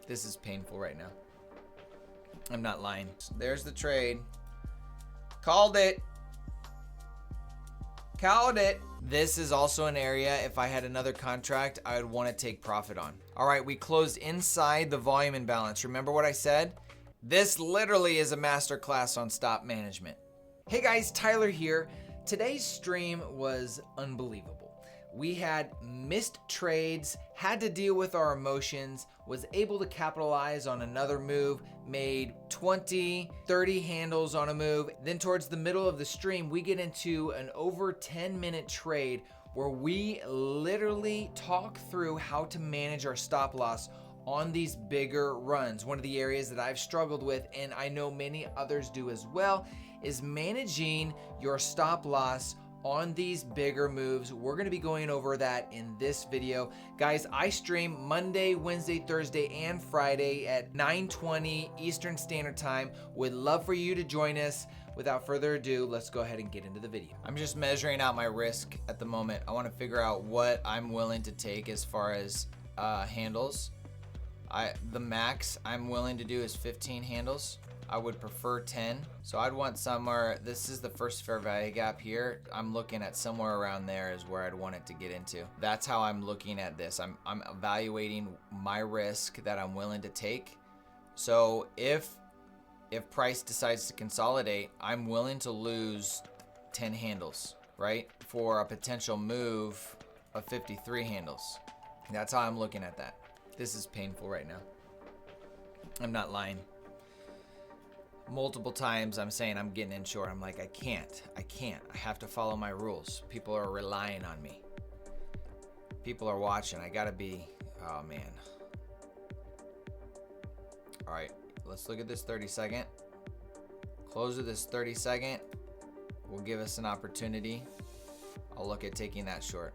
This is painful right now. I'm not lying. There's the trade. Called it. Called it. This is also an area, if I had another contract, I would want to take profit on. All right, we closed inside the volume imbalance. Remember what I said? This literally is a masterclass on stop management. Hey guys, Tyler here. Today's stream was unbelievable. We had missed trades, had to deal with our emotions, was able to capitalize on another move, made 20, 30 handles on a move. Then towards the middle of the stream, we get into an over 10-minute trade where we literally talk through how to manage our stop loss on these bigger runs. One of the areas that I've struggled with, and I know many others do as well, is managing your stop loss on these bigger moves. We're going to be going over that in this video. Guys, I stream Monday, Wednesday, Thursday, and Friday at 9:20 Eastern Standard Time. Would love for you to join us. Without further ado, let's go ahead and get into the video. I'm just measuring out my risk at the moment. I want to figure out what I'm willing to take as far as handles. The max I'm willing to do is 15 handles. I would prefer 10. So I'd want somewhere, this is the first fair value gap here. I'm looking at somewhere around there is where I'd want it to get into. That's how I'm looking at this. I'm evaluating my risk that I'm willing to take. So if price decides to consolidate, I'm willing to lose 10 handles, right? For a potential move of 53 handles. That's how I'm looking at that. This is painful right now. I'm not lying. Multiple times I'm saying I'm getting in short. I'm like, I can't. I have to follow my rules. People are relying on me. People are watching. I gotta be, oh man. All right, let's look at this 30-second. Close of this 30-second will give us an opportunity. I'll look at taking that short.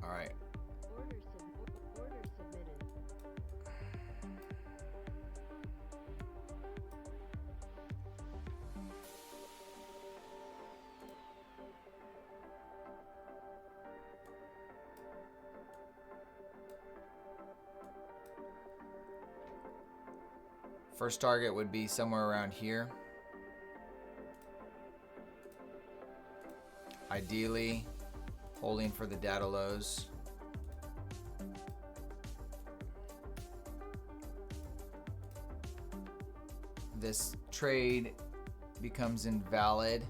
All right. Order submitted. First target would be somewhere around here. Ideally, holding for the data lows. This trade becomes invalid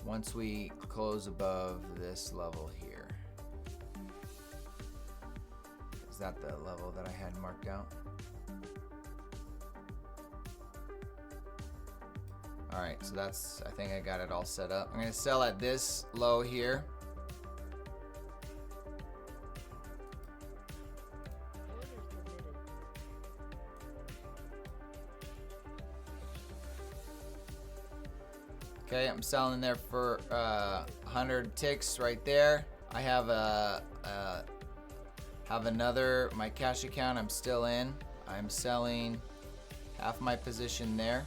once we close above this level here. Is that the level that I had marked out? All right, so that's, I think I got it all set up. I'm gonna sell at this low here. Okay, I'm selling there for 100 ticks right there. I have another, my cash account I'm still in. I'm selling half my position there,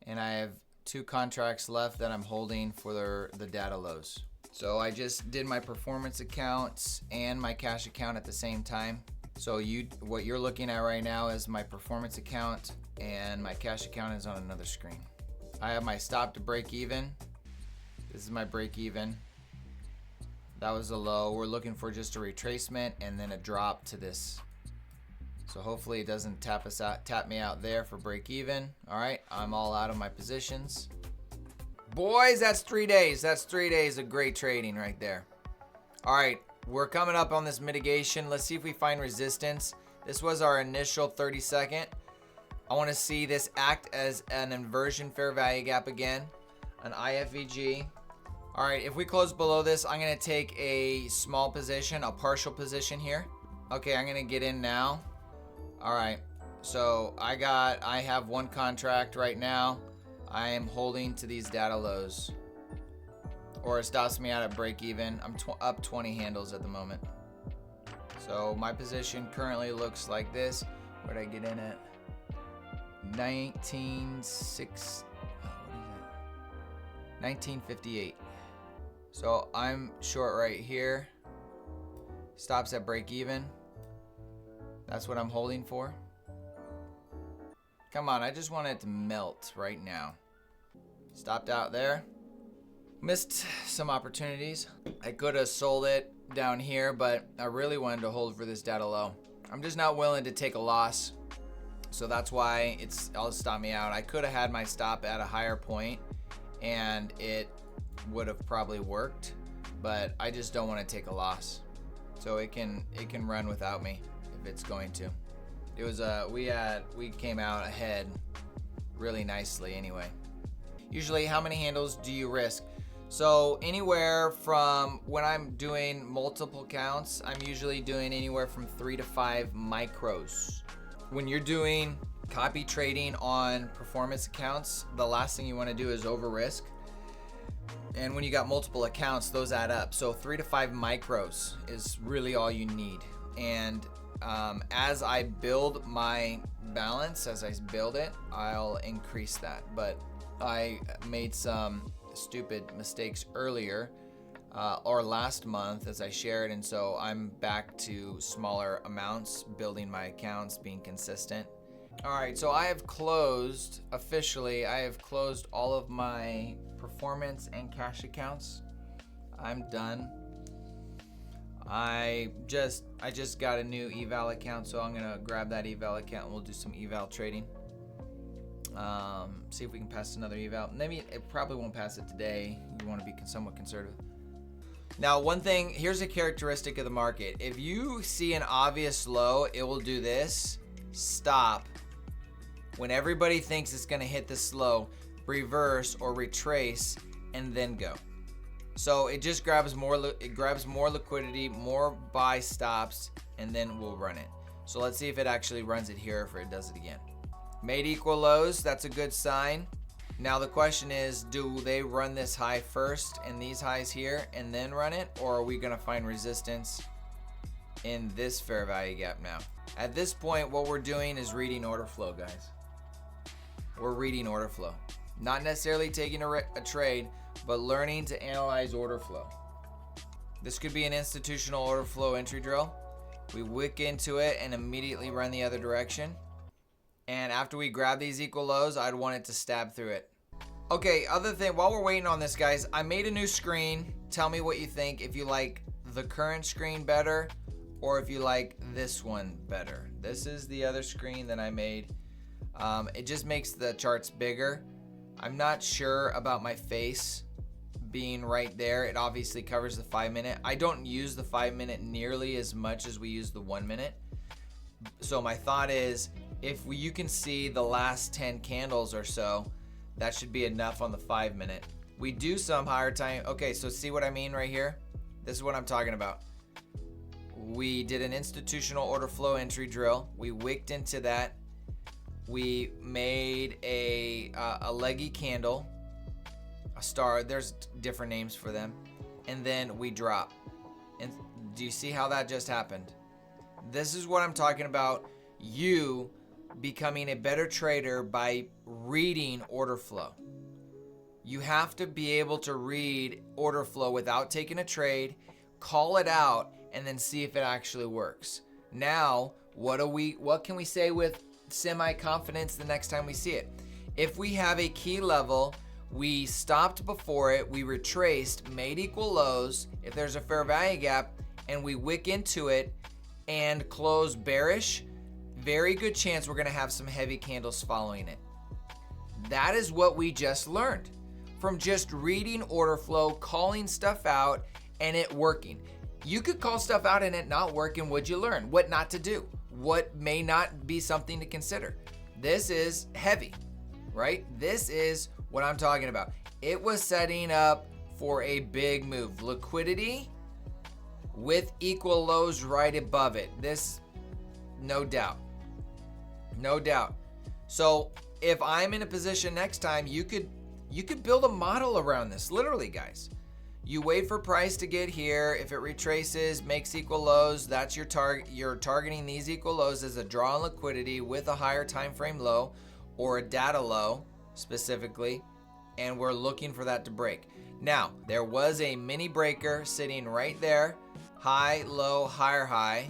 and I have 2 contracts left that I'm holding for the data lows. So I just did my performance accounts and my cash account at the same time. So what you're looking at right now is my performance account, and my cash account is on another screen. I have my stop to break even. This is my break even. That was a low. We're looking for just a retracement and then a drop to this. So hopefully it doesn't tap me out there for break even. All right, I'm all out of my positions. Boys, that's 3 days. That's 3 days of great trading right there. All right, we're coming up on this mitigation. Let's see if we find resistance. This was our initial 30-second. I want to see this act as an inversion fair value gap again, an IFVG. All right, if we close below this, I'm going to take a small position, a partial position here. Okay, I'm going to get in now. All right, so I have 1 contract right now. I am holding to these data lows, or it stops me out at break even. I'm up 20 handles at the moment. So my position currently looks like this. Where did I get in at? 1958. So I'm short right here. Stops at break even. That's what I'm holding for. Come on, I just want it to melt right now. Stopped out there. Missed some opportunities. I could have sold it down here, but I really wanted to hold for this data low. I'm just not willing to take a loss. So that's why it'll stop me out. I could have had my stop at a higher point and it would have probably worked, but I just don't want to take a loss. So it can run without me if it's going to. It was we came out ahead really nicely anyway. Usually, how many handles do you risk? So anywhere from, when I'm doing multiple counts, I'm usually doing anywhere from 3 to 5 micros. When you're doing copy trading on performance accounts, the last thing you want to do is over risk. And when you got multiple accounts, those add up. So 3 to 5 micros is really all you need. And as I build my balance, as I build it, I'll increase that. But I made some stupid mistakes earlier or last month as I shared, and so I'm back to smaller amounts, building my accounts, being consistent. All right, so I have closed all of my performance and cash accounts. I'm done. I just got a new eval account, so I'm gonna grab that eval account and we'll do some eval trading. See if we can pass another eval. Maybe it probably won't pass it today. You want to be somewhat conservative. Now, one thing, here's a characteristic of the market. If you see an obvious low, it will do this. Stop. When everybody thinks it's going to hit this low, reverse or retrace, and then go. So it just grabs more liquidity, more buy stops, and then we'll run it. So let's see if it actually runs it here or if it does it again. Made equal lows, that's a good sign. Now the question is, do they run this high first and these highs here and then run it? Or are we gonna find resistance in this fair value gap now? At this point, what we're doing is reading order flow, guys. We're reading order flow. Not necessarily taking a trade, but learning to analyze order flow. This could be an institutional order flow entry drill. We wick into it and immediately run the other direction. And after we grab these equal lows, I'd want it to stab through it. Okay, other thing, while we're waiting on this, guys, I made a new screen. Tell me what you think, if you like the current screen better or if you like this one better. This is the other screen that I made. It just makes the charts bigger. I'm not sure about my face being right there. It obviously covers the 5 minute. I don't use the 5 minute nearly as much as we use the 1 minute. So my thought is, if you can see the last 10 candles or so, that should be enough on the 5 minute. We do some higher time. Okay, so see what I mean right here? This is what I'm talking about. We did an institutional order flow entry drill. We wicked into that. We made a leggy candle, a star. There's different names for them. And then we drop. And do you see how that just happened? This is what I'm talking about. You becoming a better trader by reading order flow. You have to be able to read order flow without taking a trade, call it out, and then see if it actually works. Now, what can we say with semi-confidence the next time we see it? If we have a key level, we stopped before it, we retraced, made equal lows, if there's a fair value gap, and we wick into it and close bearish, very good chance we're gonna have some heavy candles following it. That is what we just learned from just reading order flow, calling stuff out, and it working. You could call stuff out and it not work, and what'd you learn? What not to do? What may not be something to consider? This is heavy, right? This is what I'm talking about. It was setting up for a big move. Liquidity with equal lows right above it. This, no doubt. No doubt. So if I'm in a position next time, you could build a model around this, literally, guys. You wait for price to get here. If it retraces, makes equal lows, that's your target. You're targeting these equal lows as a draw on liquidity with a higher time frame low or a data low specifically. and we're looking for that to break. Now, there was a mini breaker sitting right there. High, low, higher high.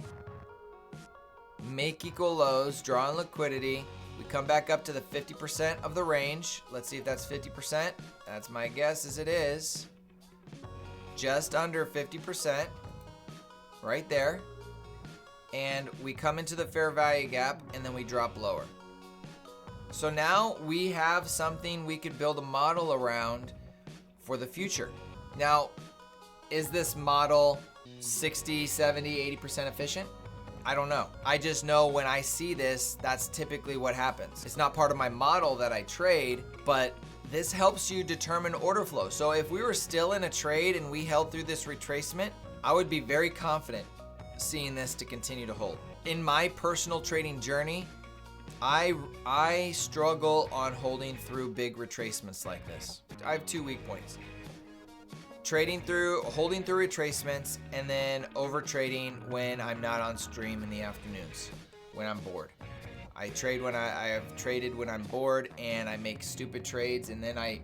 Make equal lows, draw on liquidity. We come back up to the 50% of the range. Let's see if that's 50%. That's my guess, as it is. Just under 50%. Right there. And we come into the fair value gap, and then we drop lower. So now we have something we could build a model around for the future. Now, is this model 60, 70, 80% efficient? I don't know. I just know when I see this, that's typically what happens. It's not part of my model that I trade, but this helps you determine order flow. So if we were still in a trade and we held through this retracement, I would be very confident seeing this to continue to hold. In my personal trading journey, I struggle on holding through big retracements like this. I have 2 weak points. Holding through retracements, and then over trading when I'm not on stream in the afternoons, when I'm bored. I trade when I have traded when I'm bored, and I make stupid trades, and then I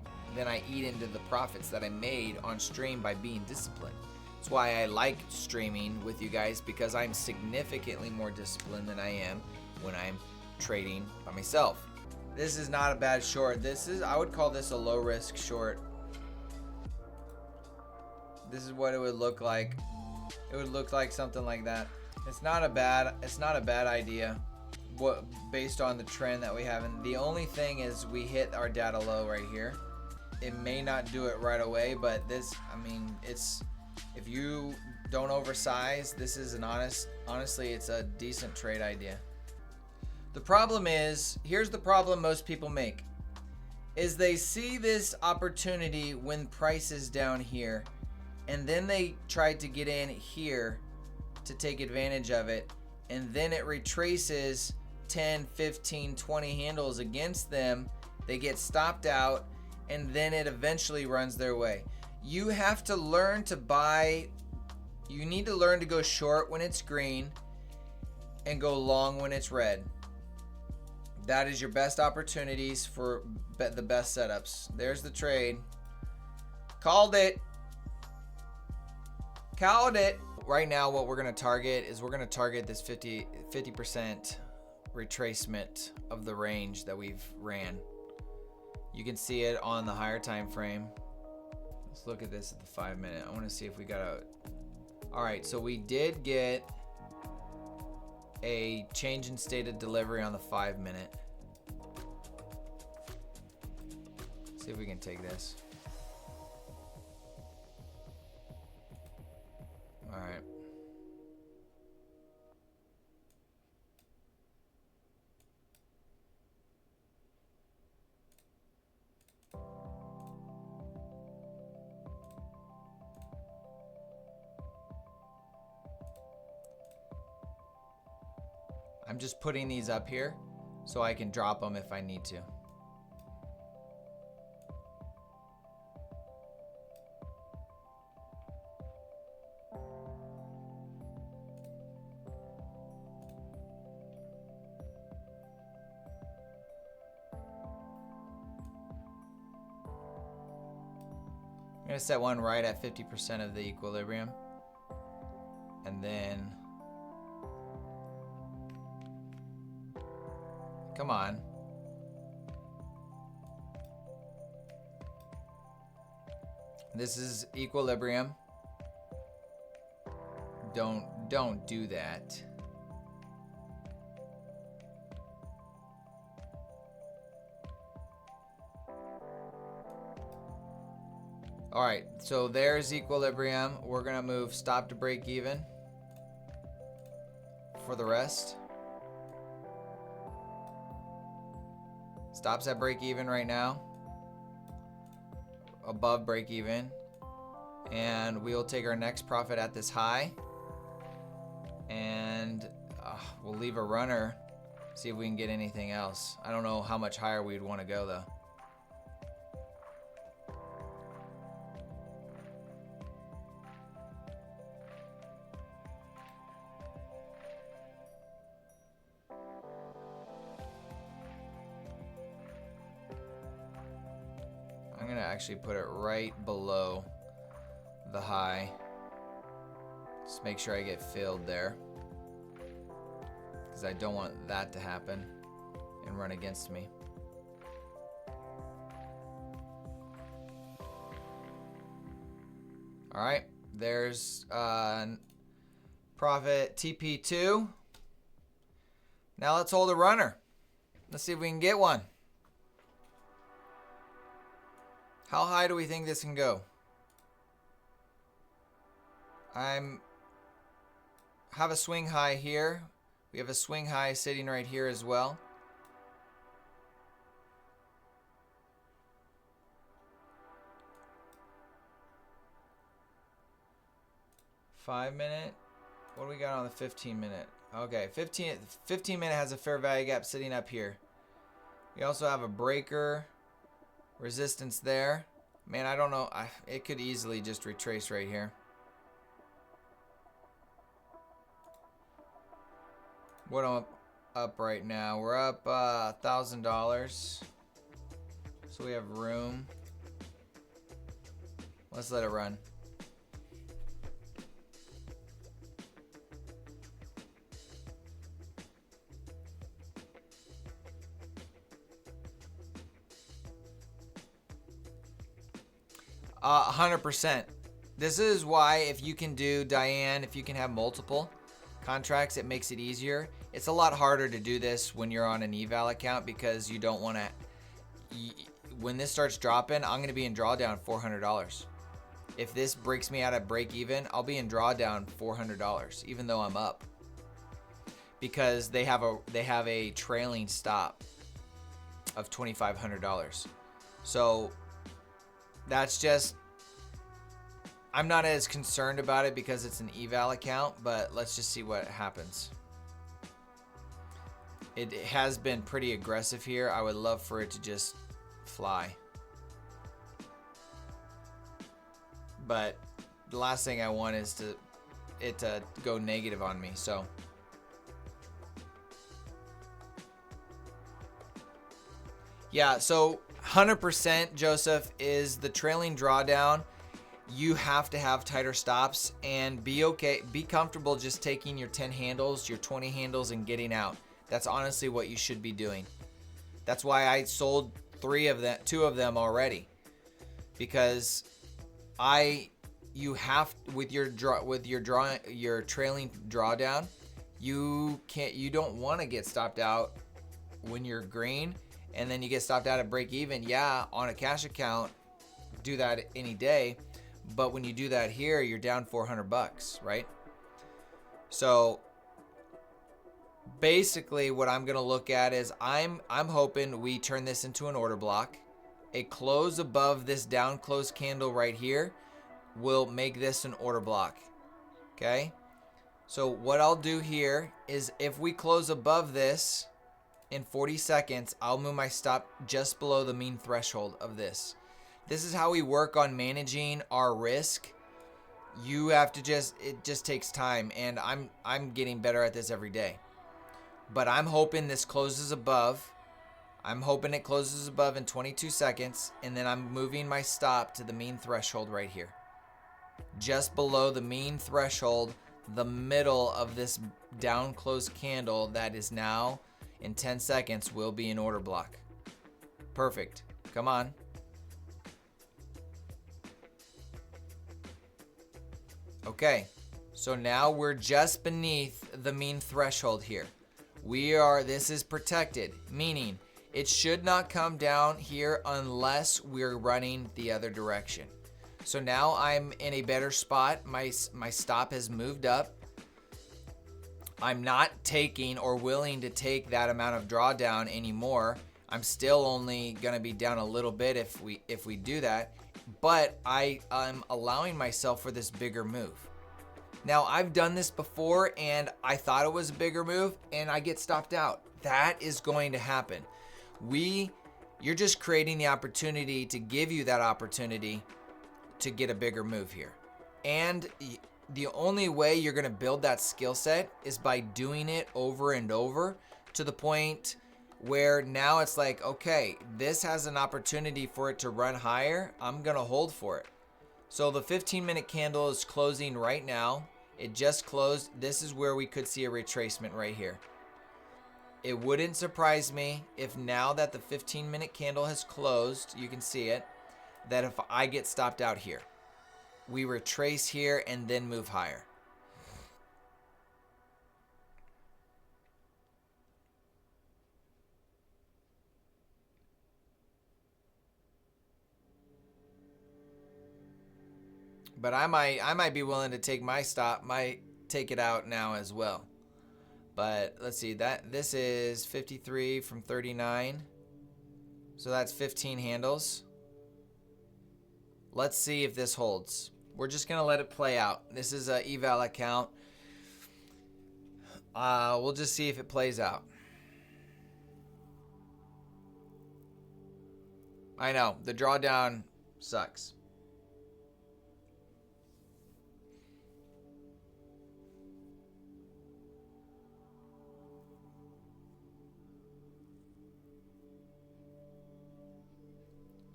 eat into the profits that I made on stream by being disciplined. That's why I like streaming with you guys, because I'm significantly more disciplined than I am when I'm trading by myself. This is not a bad short. I would call this a low risk short. This is what it would look like. It would look like something like that. It's not a bad idea based on the trend that we have. And the only thing is we hit our data low right here. It may not do it right away, but if you don't oversize, this is honestly, it's a decent trade idea. The problem is, here's the problem most people make, is they see this opportunity when price is down here, and then they try to get in here to take advantage of it, and then it retraces 10, 15, 20 handles against them. They get stopped out, and then it eventually runs their way. You have to learn to buy. You need to learn to go short when it's green and go long when it's red. That is your best opportunities for the best setups. There's the trade. Called it. Right now, what we're going to target is this 50% retracement of the range that we've ran. You can see it on the higher time frame. Let's look at this at the 5 minute. I want to see if we got a... All right, so we did get a change in state of delivery on the 5 minute. See if we can take this. All right. I'm just putting these up here so I can drop them if I need to. I'm going to set one right at 50% of the equilibrium. And then... Come on. This is equilibrium. Don't do that. All right, so there's equilibrium. We're gonna move stop to break even for the rest. Stops at break even right now, above break even, and we'll take our next profit at this high, and we'll leave a runner, see if we can get anything else. I don't know how much higher we'd want to go though. actually put it right below the high. Just make sure I get filled there, because I don't want that to happen and run against me. All right, there's profit TP2. Now let's hold a runner. Let's see if we can get one. How high do we think this can go? Have a swing high here. We have a swing high sitting right here as well. $5-minute. What do we got on the 15-minute? Okay, 15 minute has a fair value gap sitting up here. We also have a breaker, resistance there. Man, I don't know. It could easily just retrace right here. What am I up right now? We're up $1,000. So we have room. Let's let it run. Uh, 100%. This is why if you can do, Diane, if you can have multiple contracts, it makes it easier. It's a lot harder to do this when you're on an eval account, because you don't want to, when this starts dropping, I'm going to be in drawdown $400. If this breaks me out at break even, I'll be in drawdown $400, even though I'm up, because they have a trailing stop of $2,500. So that's just, I'm not as concerned about it because it's an eval account, but let's just see what happens. It has been pretty aggressive here. I would love for it to just fly. But the last thing I want is it to go negative on me, so. Yeah, so 100%, Joseph, is the trailing drawdown. You have to have tighter stops and be comfortable just taking your 10 handles, your 20 handles, and getting out. That's honestly what you should be doing. That's why I sold two of them already, because you have, with your trailing drawdown, you don't want to get stopped out when you're green, and then you get stopped out at break even. Yeah, on a cash account, do that any day, but when you do that here, you're down $400, right? So basically what I'm going to look at is I'm hoping we turn this into an order block. A close above this down close candle right here will make this an order block. Okay? So what I'll do here is, if we close above this in 40 seconds, I'll move my stop just below the mean threshold of this. This is how we work on managing our risk. You have to it just takes time, and I'm getting better at this every day. But I'm hoping this closes above. I'm hoping it closes above in 22 seconds, and then I'm moving my stop to the mean threshold right here. Just below the mean threshold, the middle of this down close candle that is now in 10 seconds will be an order block. Perfect. Come on. Okay, so now we're just beneath the mean threshold here. This is protected, meaning it should not come down here unless we're running the other direction. So now I'm in a better spot. My stop has moved up. I'm not taking or willing to take that amount of drawdown anymore. I'm still only gonna be down a little bit if we do that, but I'm allowing myself for this bigger move. Now, I've done this before and I thought it was a bigger move and I get stopped out. That is going to happen. You're just creating the opportunity to give you that opportunity to get a bigger move here. And the only way you're going to build that skill set is by doing it over and over, to the point where now it's like, okay, this has an opportunity for it to run higher. I'm going to hold for it. So the 15-minute candle is closing right now. It just closed. This is where we could see a retracement right here. It wouldn't surprise me if now that the 15-minute candle has closed, you can see it, that if I get stopped out here, we retrace here and then move higher. But I might be willing to take my stop, might take it out now as well. But let's see, that this is 53 from 39. So that's 15 handles. Let's see if this holds. We're just going to let it play out. This is a eval account. We'll just see if it plays out. I know, the drawdown sucks.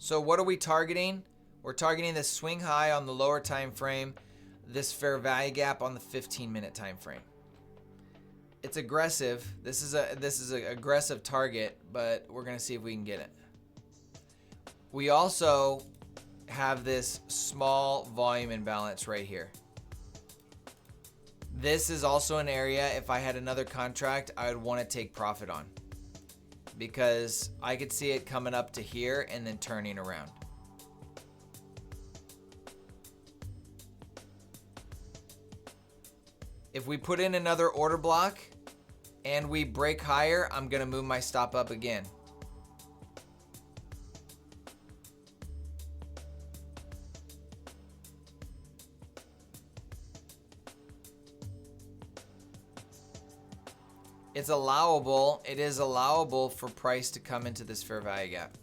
So what are we targeting? We're targeting this swing high on the lower time frame, this fair value gap on the 15-minute time frame. It's aggressive. This is an aggressive target, but we're going to see if we can get it. We also have this small volume imbalance right here. This is also an area, if I had another contract, I would want to take profit on, because I could see it coming up to here and then turning around. If we put in another order block and we break higher, I'm going to move my stop up again. It's allowable. It is allowable for price to come into this fair value gap.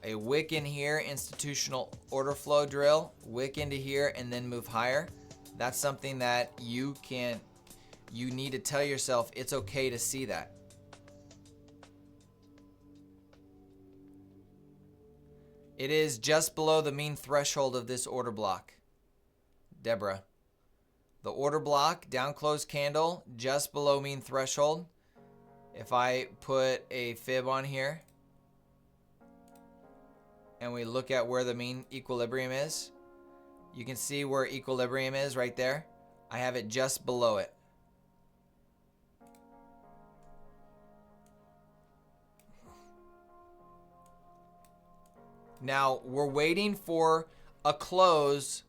A wick in here, institutional order flow drill, wick into here and then move higher. That's something that you need to tell yourself it's okay to see that. It is just below the mean threshold of this order block. Deborah. The order block, down close candle, just below mean threshold. If I put a fib on here and we look at where the mean equilibrium is, you can see where equilibrium is right there. I have it just below it. Now we're waiting for a close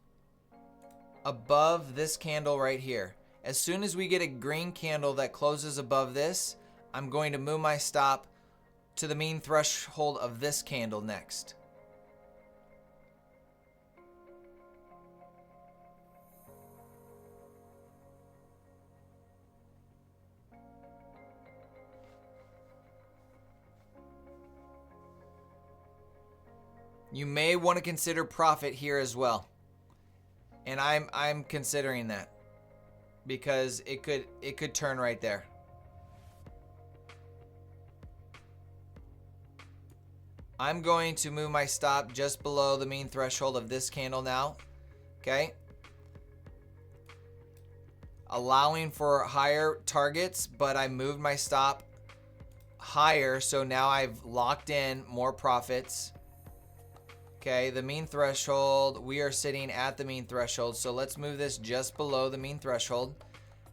above this candle right here. As soon as we get a green candle that closes above this, I'm going to move my stop to the mean threshold of this candle next. You may want to consider profit here as well. And I'm considering that because it could turn right there. I'm going to move my stop just below the mean threshold of this candle now. Okay? Allowing for higher targets, but I moved my stop higher, so now I've locked in more profits. Okay, the mean threshold, we are sitting at the mean threshold, so let's move this just below the mean threshold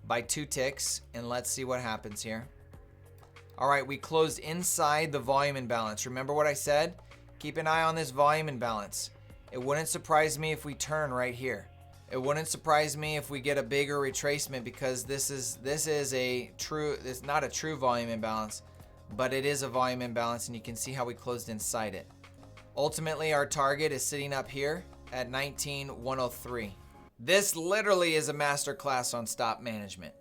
by 2 ticks, and let's see what happens here. All right, we closed inside the volume imbalance. Remember what I said? Keep an eye on this volume imbalance. It wouldn't surprise me if we turn right here. It wouldn't surprise me if we get a bigger retracement, because this is it's not a true volume imbalance, but it is a volume imbalance, and you can see how we closed inside it. Ultimately, our target is sitting up here at 19,103. This literally is a masterclass on stop management.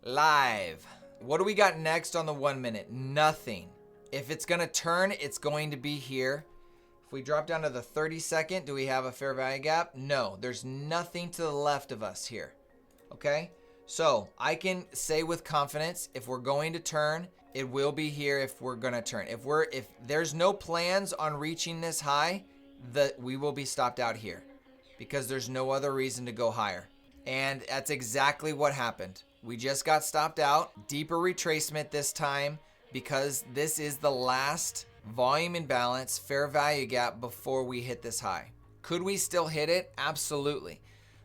Live. What do we got next on the 1 minute? Nothing. If it's going to turn, it's going to be here. If we drop down to the 30-second, do we have a fair value gap? No, there's nothing to the left of us here. Okay? So I can say with confidence, if we're going to turn, It will be here if we're gonna turn. If there's no plans on reaching this high, we will be stopped out here because there's no other reason to go higher. And that's exactly what happened. We just got stopped out. Deeper retracement this time because this is the last volume imbalance, fair value gap before we hit this high. Could we still hit it? Absolutely.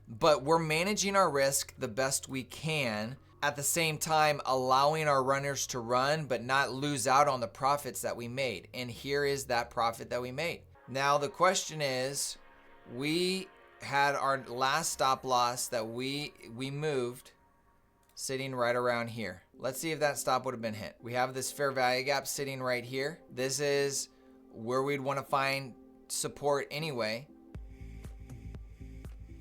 But we're managing our risk the best we can, at the same time allowing our runners to run but not lose out on the profits that we made. And here is that profit that we made. Now the question is, we had our last stop loss that we moved sitting right around here. Let's see if that stop would have been hit. We have this fair value gap sitting right here. This is where we'd want to find support anyway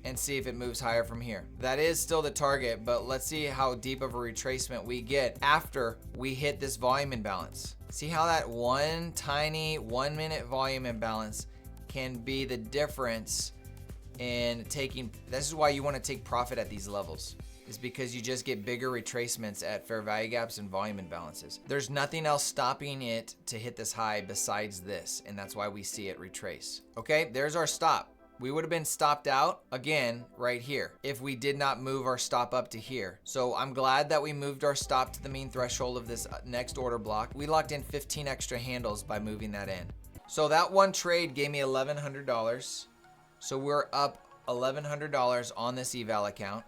and see if it moves higher from here. That is still the target, but let's see how deep of a retracement we get after we hit this volume imbalance. See how that one tiny 1 minute volume imbalance can be the difference in taking. This is why you want to take profit at these levels, is because you just get bigger retracements at fair value gaps and volume imbalances. There's nothing else stopping it to hit this high besides this, and that's why we see it retrace. Okay, there's our stop. We would have been stopped out again right here if we did not move our stop up to here. So I'm glad that we moved our stop to the mean threshold of this next order block. We locked in 15 extra handles by moving that in. So that one trade gave me $1,100. So we're up $1,100 on this eval account.